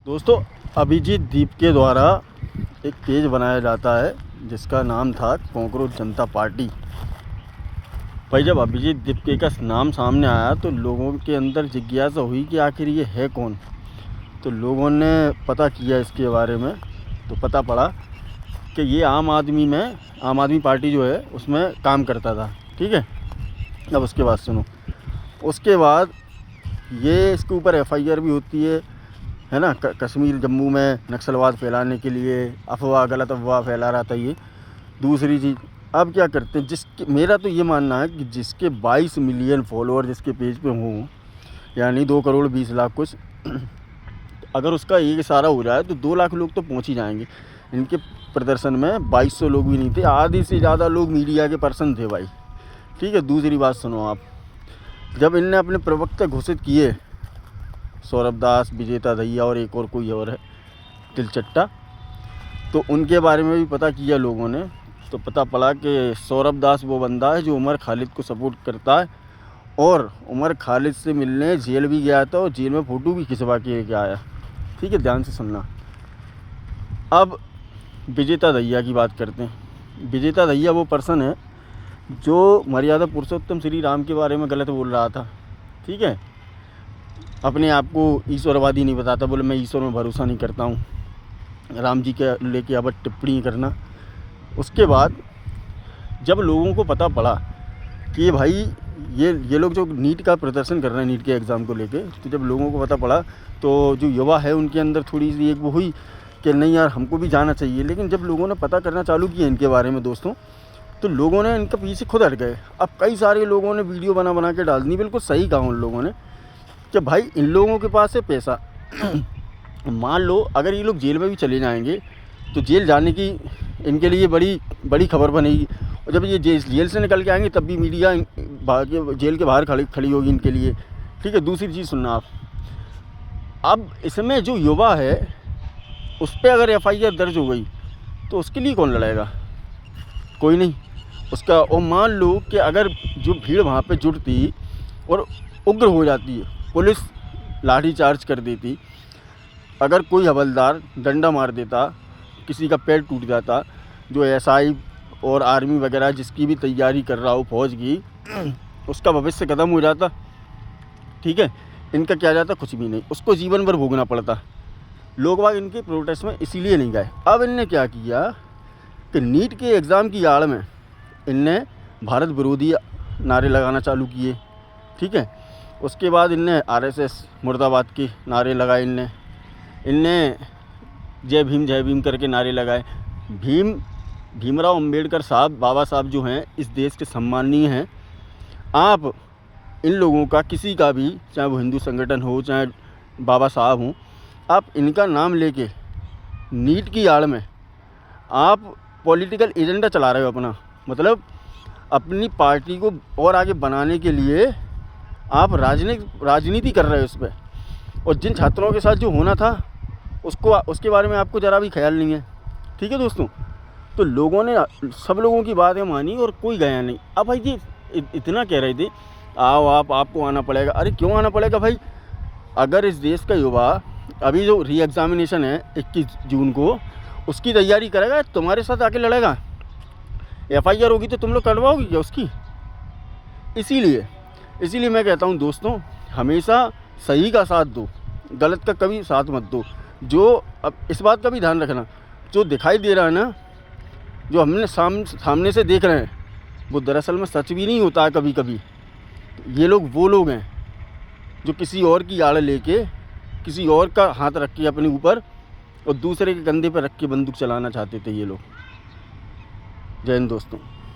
दोस्तों, अभिजीत दीप के द्वारा एक पेज बनाया जाता है जिसका नाम था कॉकरोच जनता पार्टी। भाई, जब अभिजीत दीप का नाम सामने आया तो लोगों के अंदर जिज्ञासा हुई कि आखिर ये है कौन। तो लोगों ने पता किया इसके बारे में, तो पता पड़ा कि ये आम आदमी पार्टी जो है उसमें काम करता था। ठीक है, अब उसके बाद सुनो। उसके बाद ये इसके ऊपर FIR भी होती है ना। कश्मीर जम्मू में नक्सलवाद फैलाने के लिए गलत अफवाह फैला रहा था ये। दूसरी चीज़, अब क्या करते हैं, मेरा तो ये मानना है कि जिसके 22 मिलियन फॉलोअर जिसके पेज पे हों, यानी 2 करोड़ 20 लाख कुछ, अगर उसका एक इशारा हो जाए तो 2 लाख लोग तो पहुंच ही जाएंगे। इनके प्रदर्शन में 2200 लोग भी नहीं थे, आधी से ज़्यादा लोग मीडिया के पर्सन थे भाई। ठीक है, दूसरी बात सुनो आप, जब इनने अपने प्रवक्ता घोषित किए, सौरभ दास, विजेता दहिया और एक और कोई और है तिलचट्टा, तो उनके बारे में भी पता किया लोगों ने। तो पता पड़ा कि सौरभ दास वो बंदा है जो उमर खालिद को सपोर्ट करता है और उमर खालिद से मिलने जेल भी गया था और जेल में फ़ोटो भी खिंचवा के आया। ठीक है, ध्यान से सुनना। अब विजेता दहिया की बात करते हैं। विजेता दहिया वो पर्सन है जो मर्यादा पुरुषोत्तम श्री राम के बारे में गलत बोल रहा था। ठीक है, अपने आप को ईश्वरवादी नहीं बताता, बोले मैं ईश्वर में भरोसा नहीं करता हूँ, राम जी के लेके अब टिप्पणी करना। उसके बाद जब लोगों को पता पड़ा कि भाई ये लोग जो नीट का प्रदर्शन कर रहे हैं, नीट के एग्ज़ाम को लेके, तो जब लोगों को पता पड़ा तो जो युवा है उनके अंदर थोड़ी सी एक वो हुई कि नहीं यार, हमको भी जाना चाहिए। लेकिन जब लोगों ने पता करना चालू किया इनके बारे में दोस्तों, तो लोगों ने इनके पीछे खुद हट गए। अब कई सारे लोगों ने वीडियो बना के डाल दी। बिल्कुल सही कहा उन लोगों ने कि भाई इन लोगों के पास है पैसा। मान लो अगर ये लोग जेल में भी चले जाएंगे तो जेल जाने की इनके लिए बड़ी खबर बनेगी, और जब ये जेल से निकल के आएंगे तब भी मीडिया जेल के बाहर खड़ी होगी इनके लिए। ठीक है, दूसरी चीज़ सुनना आप, अब इसमें जो युवा है उस पर अगर FIR दर्ज हो गई तो उसके लिए कौन लड़ेगा? कोई नहीं उसका। और मान लो कि अगर जो भीड़ वहाँ पे जुटती और उग्र हो जाती है, पुलिस लाठी चार्ज कर देती, अगर कोई हवलदार डंडा मार देता, किसी का पैर टूट जाता, जो SI और आर्मी वगैरह जिसकी भी तैयारी कर रहा हो फौज की, उसका भविष्य ख़त्म हो जाता। ठीक है, इनका क्या जाता? कुछ भी नहीं, उसको जीवन भर भोगना पड़ता। लोग बाग इनके प्रोटेस्ट में इसीलिए नहीं गए। अब इनने क्या किया कि नीट के एग्ज़ाम की आड़ में इनने भारत विरोधी नारे लगाना चालू किए। ठीक है, उसके बाद इनने RSS मुर्दाबाद के नारे लगाए, इनने जय भीम करके नारे लगाए। भीमराव अंबेडकर साहब, बाबा साहब जो हैं इस देश के सम्माननीय हैं। आप इन लोगों का किसी का भी, चाहे वो हिंदू संगठन हो चाहे बाबा साहब हों, आप इनका नाम लेके नीट की आड़ में आप पॉलिटिकल एजेंडा चला रहे हो अपना, मतलब अपनी पार्टी को और आगे बनाने के लिए आप राजनीति कर रहे हो इस पर। और जिन छात्रों के साथ जो होना था उसके बारे में आपको ज़रा भी ख्याल नहीं है। ठीक है दोस्तों, तो लोगों ने सब लोगों की बातें मानी और कोई गया नहीं। अब भाई जी इतना कह रहे थे आओ आपको आना पड़ेगा। अरे क्यों आना पड़ेगा भाई? अगर इस देश का युवा अभी जो री-एग्ज़ामिनेशन है 21 जून को, उसकी तैयारी करेगा, तुम्हारे साथ आके लड़ेगा, FIR होगी तो तुम लोग करवाओगे क्या उसकी? इसीलिए मैं कहता हूँ दोस्तों, हमेशा सही का साथ दो, गलत का कभी साथ मत दो। जो अब इस बात का भी ध्यान रखना, जो दिखाई दे रहा है ना, जो हमने सामने से देख रहे हैं, वो दरअसल में सच भी नहीं होता है कभी कभी। ये लोग वो लोग हैं जो किसी और की आड़ लेके, किसी और का हाथ रख के अपने ऊपर और दूसरे के कंधे पर रख के बंदूक चलाना चाहते थे ये लोग। जय हिंद दोस्तों।